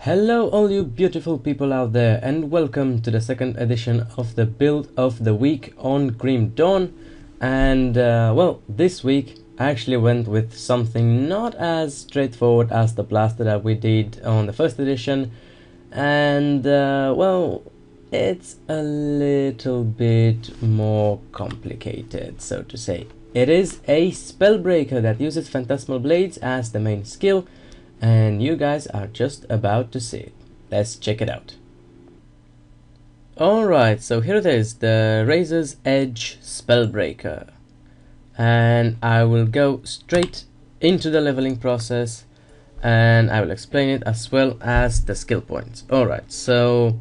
Hello all you beautiful people out there, and welcome to the second edition of the build of the week on Grim Dawn. And well, this week I actually went with something not as straightforward as the blaster that we did on the first edition, and well, it's a little bit more complicated, so to say. It is a Spellbreaker that uses Phantasmal Blades as the main skill, and you guys are just about to see it. Let's check it out. Alright, so here it is, the Razor's Edge Spellbreaker. And I will go straight into the leveling process, and I will explain it as well as the skill points. Alright, so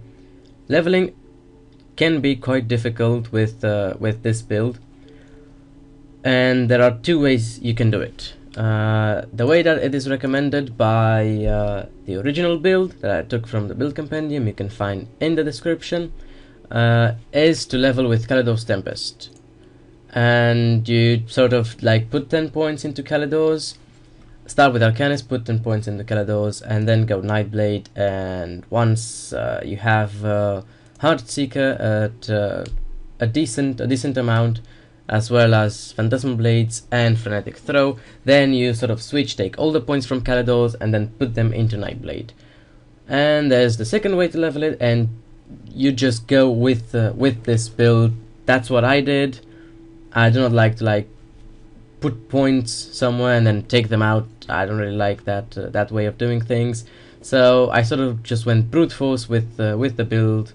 leveling can be quite difficult with this build, and there are two ways you can do it. The way that it is recommended by the original build that I took from the build compendium, you can find in the description, is to level with Kalador's Tempest. And you sort of like put 10 points into Kalador's, start with Arcanist, put 10 points into Kalador's, and then go Nightblade. And once you have Heartseeker at a decent amount, as well as Phantasmal Blades and Frenetic Throw, then you sort of switch, take all the points from Kalador's and then put them into Nightblade. And there's the second way to level it, and you just go with this build. That's what I did. I do not like to put points somewhere and then take them out. I don't really like that way of doing things. So I sort of just went brute force with the build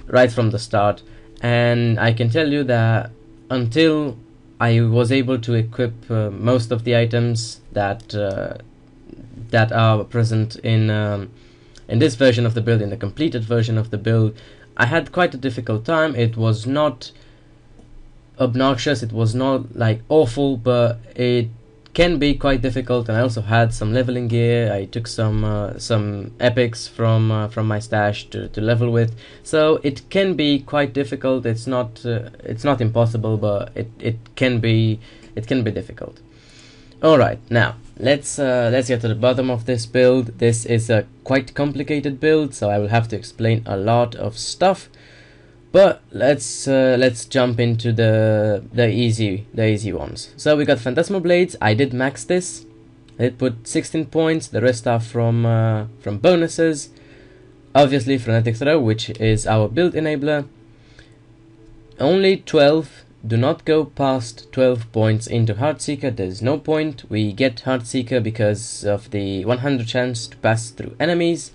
right from the start, and I can tell you that until I was able to equip most of the items that are present in this version of the build, in the completed version of the build, I had quite a difficult time. It was not obnoxious, it was not like awful, but it can be quite difficult. And I also had some leveling gear. I took some epics from my stash to level with, so it can be quite difficult. It's not impossible, but it can be difficult. All right, now let's get to the bottom of this build. This is a quite complicated build, so I will have to explain a lot of stuff. But let's jump into the easy ones. So we got Phantasmal Blades. I did max this. I did put 16 points. The rest are from bonuses. Obviously Frenetic Throw, which is our build enabler. Only 12. Do not go past 12 points into Heartseeker. There's no point. We get Heartseeker because of the 100 chance to pass through enemies,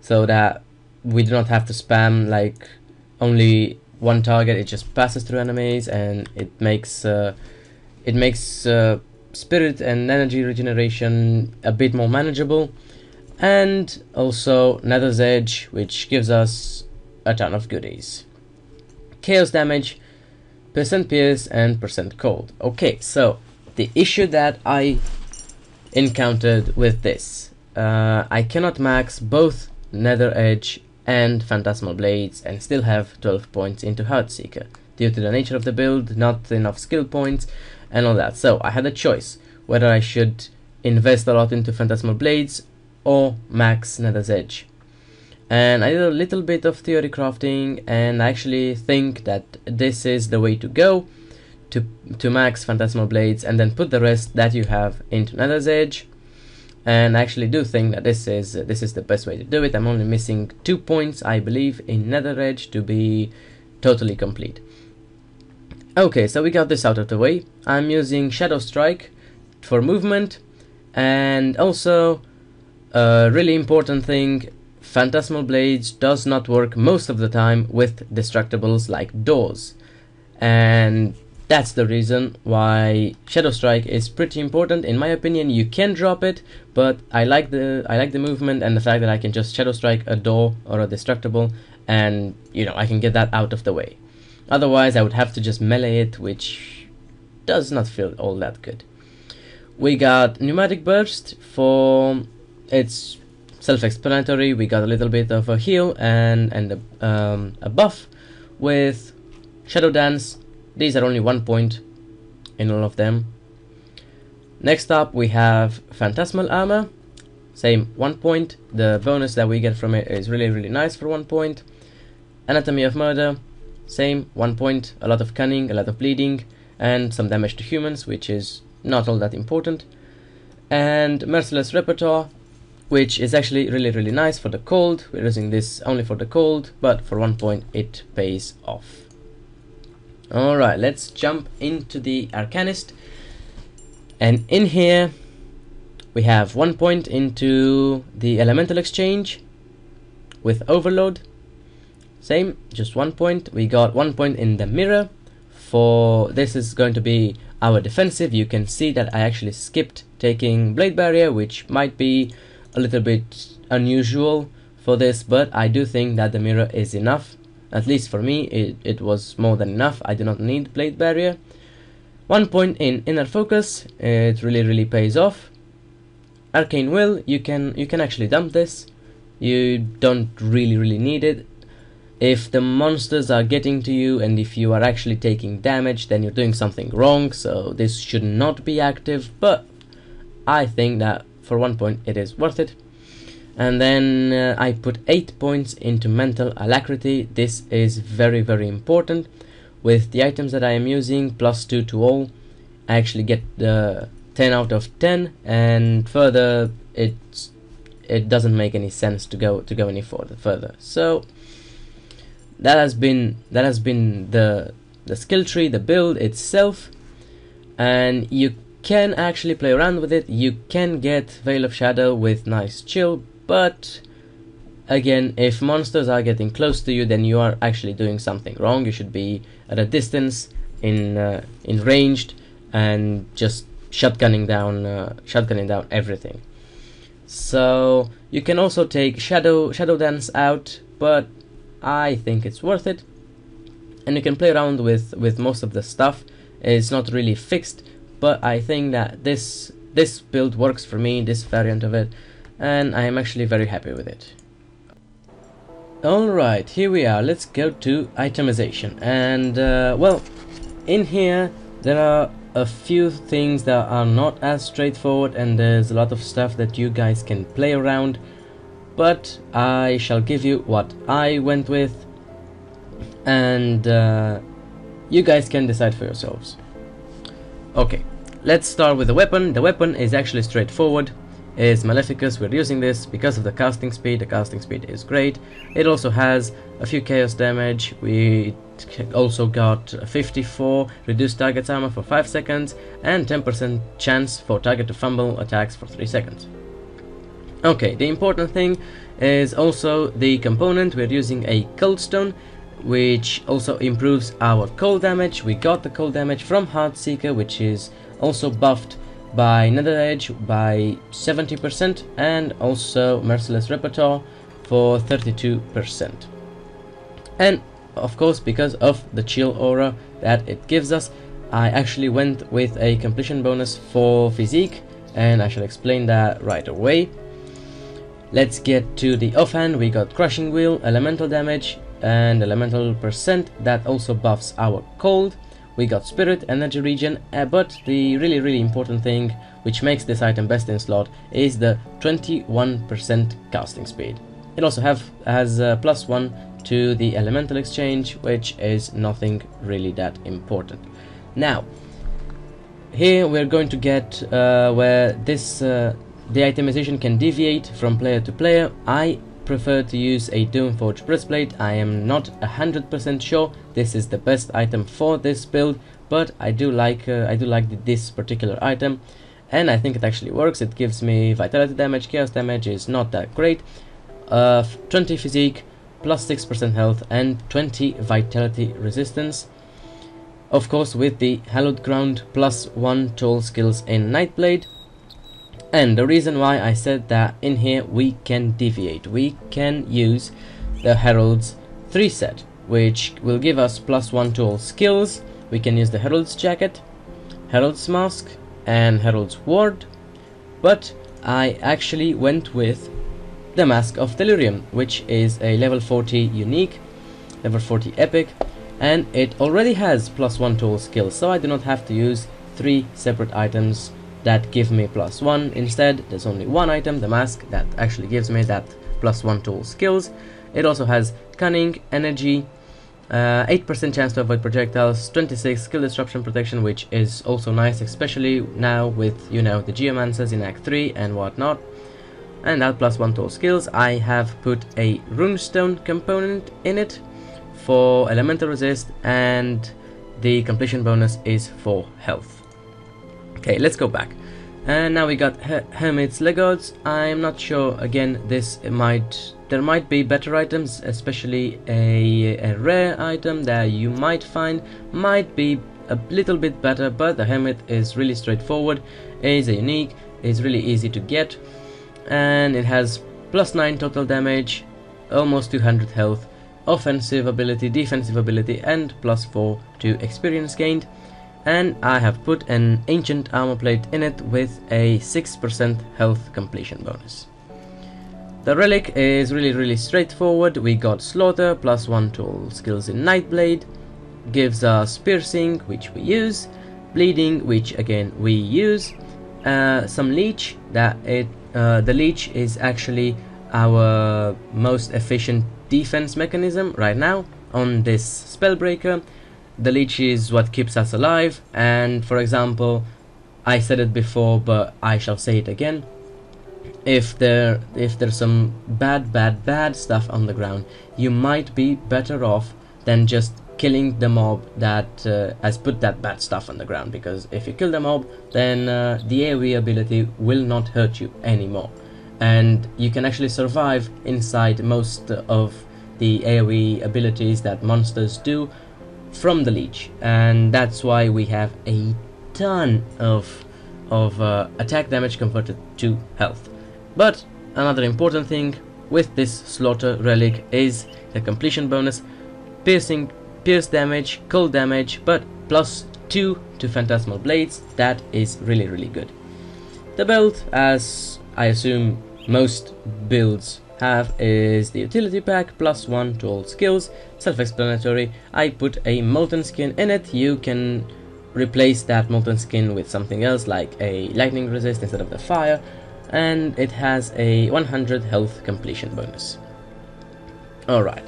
so that we do not have to spam like only one target. It just passes through enemies, and it makes spirit and energy regeneration a bit more manageable. And also Nether's Edge, which gives us a ton of goodies. Chaos damage, percent pierce, and percent cold. Okay, so the issue that I encountered with this, I cannot max both Nether Edge and Phantasmal Blades and still have 12 points into Heartseeker due to the nature of the build, not enough skill points and all that. So I had a choice whether I should invest a lot into Phantasmal Blades or max Nether's Edge. And I did a little bit of theory crafting, and I actually think that this is the way to go, to max Phantasmal Blades and then put the rest that you have into Nether's Edge. And I actually do think that this is the best way to do it. I'm only missing 2 points, I believe, in Nether Edge to be totally complete. Okay, so we got this out of the way. I'm using Shadow Strike for movement, and also a really important thing, Phantasmal Blades does not work most of the time with destructibles like doors, and that's the reason why Shadow Strike is pretty important in my opinion. You can drop it, but I like the movement and the fact that I can just Shadow Strike a door or a destructible, and you know, I can get that out of the way. Otherwise I would have to just melee it, which does not feel all that good. We got Pneumatic Burst. For its self-explanatory, we got a little bit of a heal and a buff with Shadow Dance. These are only 1 point in all of them. Next up we have Phantasmal Armor. same 1 point. The bonus that we get from it is really nice for 1 point. Anatomy of Murder, same 1 point, a lot of cunning, a lot of bleeding, and some damage to humans, which is not all that important. And Merciless Repertoire, which is actually really nice for the cold. We're using this only for the cold, but for 1 point it pays off. Alright, let's jump into the Arcanist. And in here we have 1 point into the Elemental Exchange with Overload. Same, just 1 point. We got 1 point in the Mirror. For this is going to be our defensive. You can see that I actually skipped taking Blade Barrier, which might be a little bit unusual for this, but I do think that the Mirror is enough. At least for me, it was more than enough. I do not need Blade Barrier. 1 point in Inner Focus. It really pays off. Arcane Will, you can actually dump this. You don't really need it. If the monsters are getting to you and if you are actually taking damage, then you're doing something wrong, so this should not be active, but I think that for 1 point it is worth it. And then I put 8 points into Mental Alacrity. This is very important. With the items that I am using, +2 to all, I actually get the 10 out of 10, and further it doesn't make any sense to go any further. So that has been the skill tree, the build itself, and you can actually play around with it. You can get Veil of Shadow with nice chill, but again, if monsters are getting close to you, then you are actually doing something wrong. You should be at a distance, in ranged, and just shotgunning down everything. So you can also take Shadow Dance out, but I think it's worth it. And you can play around with most of the stuff. It's not really fixed, but I think that this build works for me, this variant of it, and I am actually very happy with it. Alright, here we are. Let's go to itemization. And well, in here there are a few things that are not as straightforward, and there's a lot of stuff that you guys can play around, but I shall give you what I went with, and you guys can decide for yourselves. Okay, let's start with the weapon. The weapon is actually straightforward. Is Maleficus. We're using this because of the casting speed. The casting speed is great. It also has a few chaos damage. We also got 54 reduced target's armor for 5 seconds and 10% chance for target to fumble attacks for 3 seconds. Okay, the important thing is also the component. We're using a cold stone, which also improves our cold damage. We got the cold damage from Heartseeker, which is also buffed by Nether Edge by 70%, and also Merciless Repertoire for 32%. And of course, because of the chill aura that it gives us, I actually went with a completion bonus for physique, and I shall explain that right away. Let's get to the offhand. We got Crushing Wheel, elemental damage, and elemental percent that also buffs our cold. We got Spirit, Energy Regen, but the really important thing which makes this item best in slot is the 21% casting speed. It also has +1 to the Elemental Exchange, which is nothing really that important. Now, here we're going to get where this the itemization can deviate from player to player. I prefer to use a Doomforge breastplate. I am not 100% sure this is the best item for this build, but I do like this particular item, and I think it actually works. It gives me vitality damage. Chaos damage is not that great. 20 physique, +6% health, and 20 vitality resistance. Of course, with the Hallowed Ground +1 to all skills in Nightblade. And the reason why I said that in here we can deviate, we can use the Herald's 3 set, which will give us +1 to all skills. We can use the Herald's Jacket, Herald's Mask, and Herald's Ward, but I actually went with the Mask of Delirium, which is a level 40 unique, level 40 epic, and it already has +1 to all skills, so I do not have to use 3 separate items that give me +1. Instead, there's only one item, the mask, that actually gives me that +1 to all skills. It also has cunning, energy, 8% chance to avoid projectiles, 26 skill disruption protection, which is also nice, especially now with, you know, the geomancers in Act 3 and whatnot. And that +1 to all skills. I have put a runestone component in it for elemental resist, and the completion bonus is for health. Okay, let's go back. And now we got Hermit's Legods. I'm not sure, again, there might be better items, especially a rare item that you might find might be a little bit better, but the Hermit is really straightforward, is a unique, is really easy to get, and it has +9 total damage, almost 200 health, offensive ability, defensive ability, and +4 to experience gained. And I have put an ancient armor plate in it with a 6% health completion bonus. The relic is really straightforward. We got Slaughter, +1 to all skills in Nightblade, gives us Piercing, which we use, Bleeding, which again we use, some Leech, the Leech is actually our most efficient defense mechanism right now on this Spellbreaker. The Leech is what keeps us alive, and for example, I said it before but I shall say it again, if there's some bad stuff on the ground, you might be better off than just killing the mob that has put that bad stuff on the ground, because if you kill the mob, then the AoE ability will not hurt you anymore, and you can actually survive inside most of the AoE abilities that monsters do from the Leech, and that's why we have a ton of attack damage converted to health. But another important thing with this Slaughter relic is the completion bonus, pierce damage, cold damage, but +2 to phantasmal blades. That is really good. The build, as I assume most builds have, is the utility pack, +1 to all skills, self-explanatory. I put a molten skin in it. You can replace that molten skin with something else, like a lightning resist instead of the fire, and it has a 100 health completion bonus. Alright,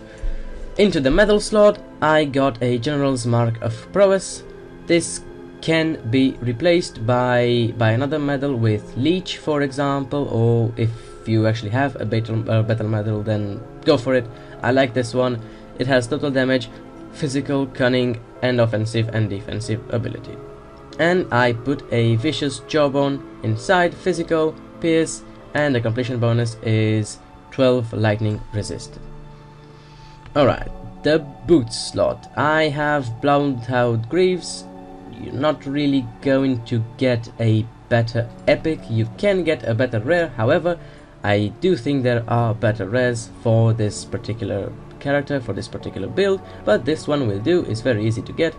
into the medal slot I got a General's Mark of Prowess. This can be replaced by another medal with Leech, for example, or if you actually have a better medal, then go for it. I like this one. It has total damage, physical, cunning, and offensive and defensive ability. And I put a vicious jawbone inside, physical, pierce, and the completion bonus is 12 lightning resist. Alright, the boots slot. I have Bloodhound Greaves. You're not really going to get a better epic. You can get a better rare, however, I do think there are better rares for this particular character, for this particular build, but this one will do. It's very easy to get,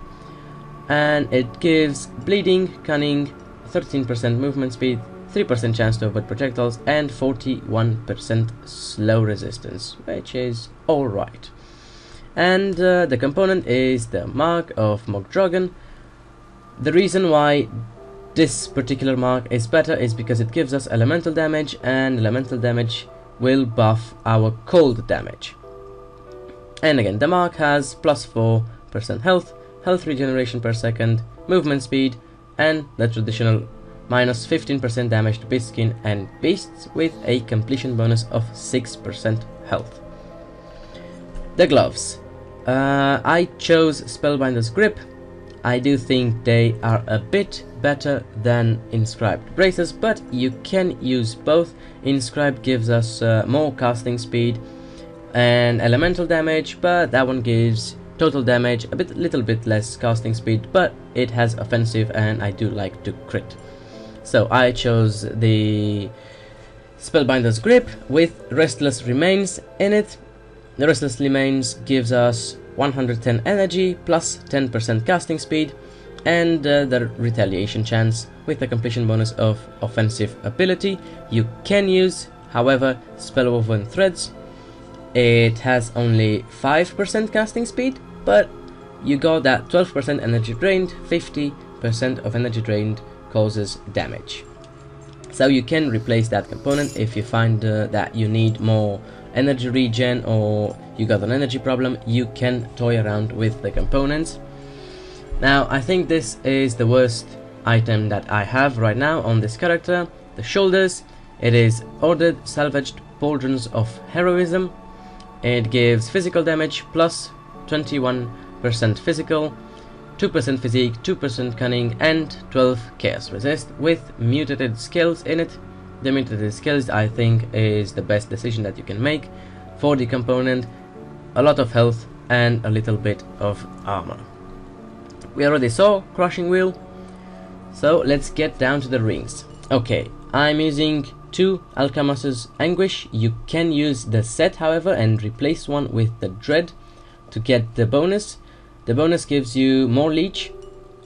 and it gives bleeding, cunning, 13% movement speed, 3% chance to avoid projectiles, and 41% slow resistance, which is alright. And the component is the Mark of Mogdragon. The reason why this particular mark is better is because it gives us elemental damage, and elemental damage will buff our cold damage. And again, the mark has +4% health, health regeneration per second, movement speed, and the traditional -15% damage to beastskin and beasts with a completion bonus of 6% health. The gloves. I chose Spellbinder's Grip. I do think they are a bit better than Inscribed Braces, but you can use both. Inscribed gives us more casting speed and elemental damage, but that one gives total damage, little bit less casting speed, but it has offensive and I do like to crit. So I chose the Spellbinder's Grip with Restless Remains in it. The Restless Remains gives us 110 energy plus 10% casting speed, and the retaliation chance with a completion bonus of offensive ability. You can use, however, Spellwoven Threads. It has only 5% casting speed, but you got that 12% energy drained, 50% of energy drained causes damage. So you can replace that component if you find that you need more energy regen or you got an energy problem. You can toy around with the components. Now I think this is the worst item that I have right now on this character, the shoulders. It is ordered salvaged pauldrons of heroism. It gives physical damage plus 21% physical, 2% physique, 2% cunning, and 12 chaos resist with mutated skills in it. The mutated skills, I think, is the best decision that you can make for the component. A lot of health and a little bit of armor. We already saw crushing wheel, so let's get down to the rings. Okay, I'm using 2 Alcamus's Anguish. You can use the set, however, and replace one with the Dread to get the bonus. The bonus gives you more leech,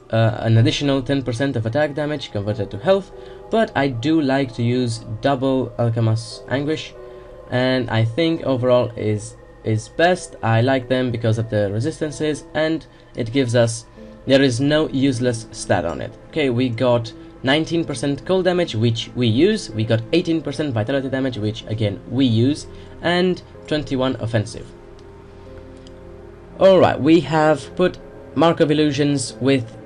an additional 10% of attack damage converted to health, but I do like to use double Alcamus Anguish, and I think overall is best. I like them because of the resistances, and it gives us, there is no useless stat on it. Okay, we got 19% cold damage, which we use. We got 18% vitality damage, which again we use, and 21 offensive. Alright, we have put Mark of Illusions with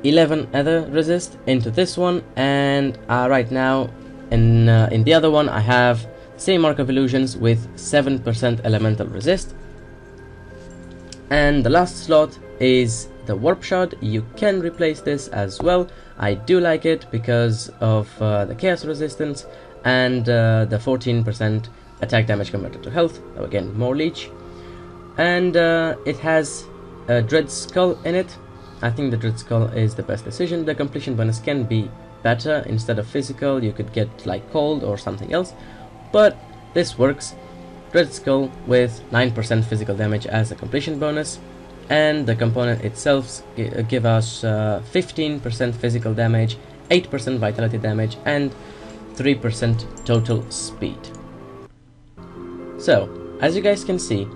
11 other resist into this one, and right now in the other one I have same Mark of Illusions with 7% elemental resist. And the last slot is the Warp Shot. You can replace this as well. I do like it because of the chaos resistance and the 14% attack damage converted to health. So again, more leech. And it has a Dread Skull in it. I think the Dread Skull is the best decision. The completion bonus can be better. Instead of physical, you could get like cold or something else, but this works. Dread Skull with 9% physical damage as a completion bonus, and the component itself give us 15% physical damage, 8% vitality damage, and 3% total speed. So, as you guys can see,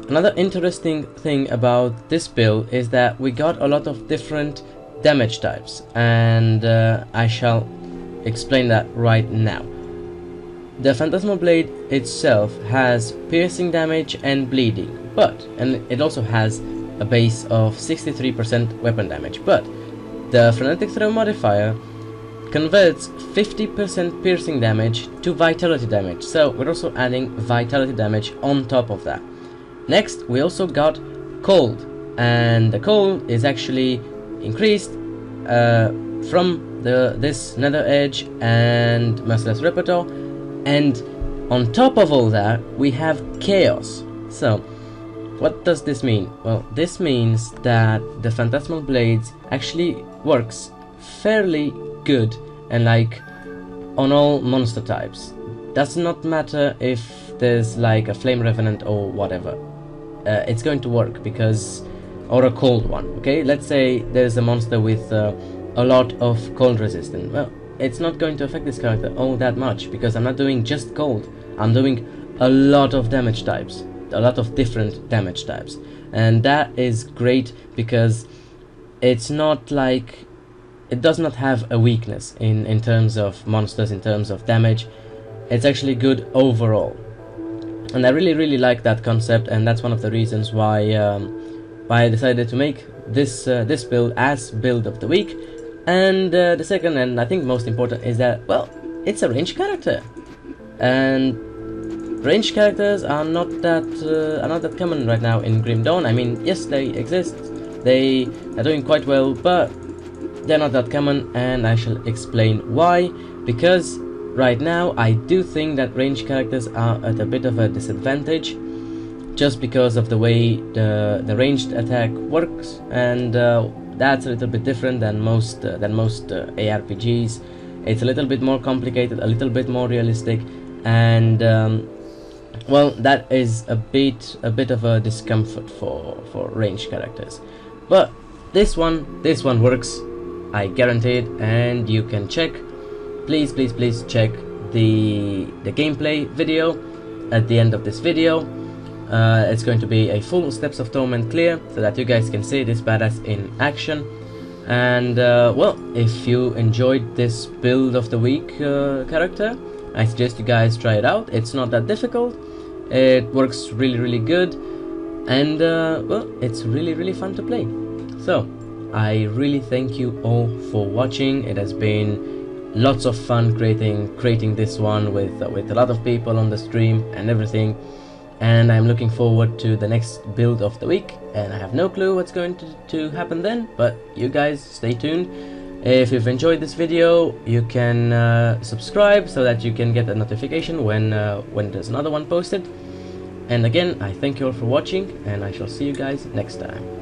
another interesting thing about this build is that we got a lot of different damage types, and I shall explain that right now. The Phantasmal Blade itself has piercing damage and bleeding, and it also has a base of 63% weapon damage, but the Frenetic Throw modifier converts 50% piercing damage to vitality damage, so we're also adding vitality damage on top of that. Next, we also got cold, and the cold is actually increased from this Nether Edge and Merciless Repertoire, and on top of all that we have chaos. So what does this mean? Well, this means that the Phantasmal Blades actually works fairly good and like on all monster types. Does not matter if there's like a Flame Revenant or whatever, it's going to work because, or a cold one. Okay, let's say there's a monster with a lot of cold resistance. Well, it's not going to affect this character all that much because I'm not doing just cold, I'm doing a lot of damage types, a lot of different damage types, and that is great because it's not like, it does not have a weakness in terms of monsters, in terms of damage. It's actually good overall, and I really like that concept, and that's one of the reasons why I decided to make this this build as build of the week. And the second, and I think most important, is that, well, it's a ranged character, and ranged characters are not that common right now in Grim Dawn. I mean, yes, they exist, they are doing quite well, but they're not that common, and I shall explain why. Because right now I do think that ranged characters are at a bit of a disadvantage, just because of the way the ranged attack works, and that's a little bit different than most ARPGs. It's a little bit more complicated, a little bit more realistic, and well, that is a bit of a discomfort for ranged characters. But this one works, I guarantee it, and you can check. Please check the gameplay video at the end of this video. It's going to be a full Steps of Torment clear, so that you guys can see this badass in action. And well, if you enjoyed this build of the week character, I suggest you guys try it out. It's not that difficult, it works really good, and well, it's really fun to play. So I really thank you all for watching. It has been lots of fun creating this one with a lot of people on the stream and everything, and I'm looking forward to the next build of the week, and I have no clue what's going to happen then, but you guys stay tuned. If you've enjoyed this video, you can subscribe so that you can get a notification when there's another one posted. And again, I thank you all for watching, and I shall see you guys next time.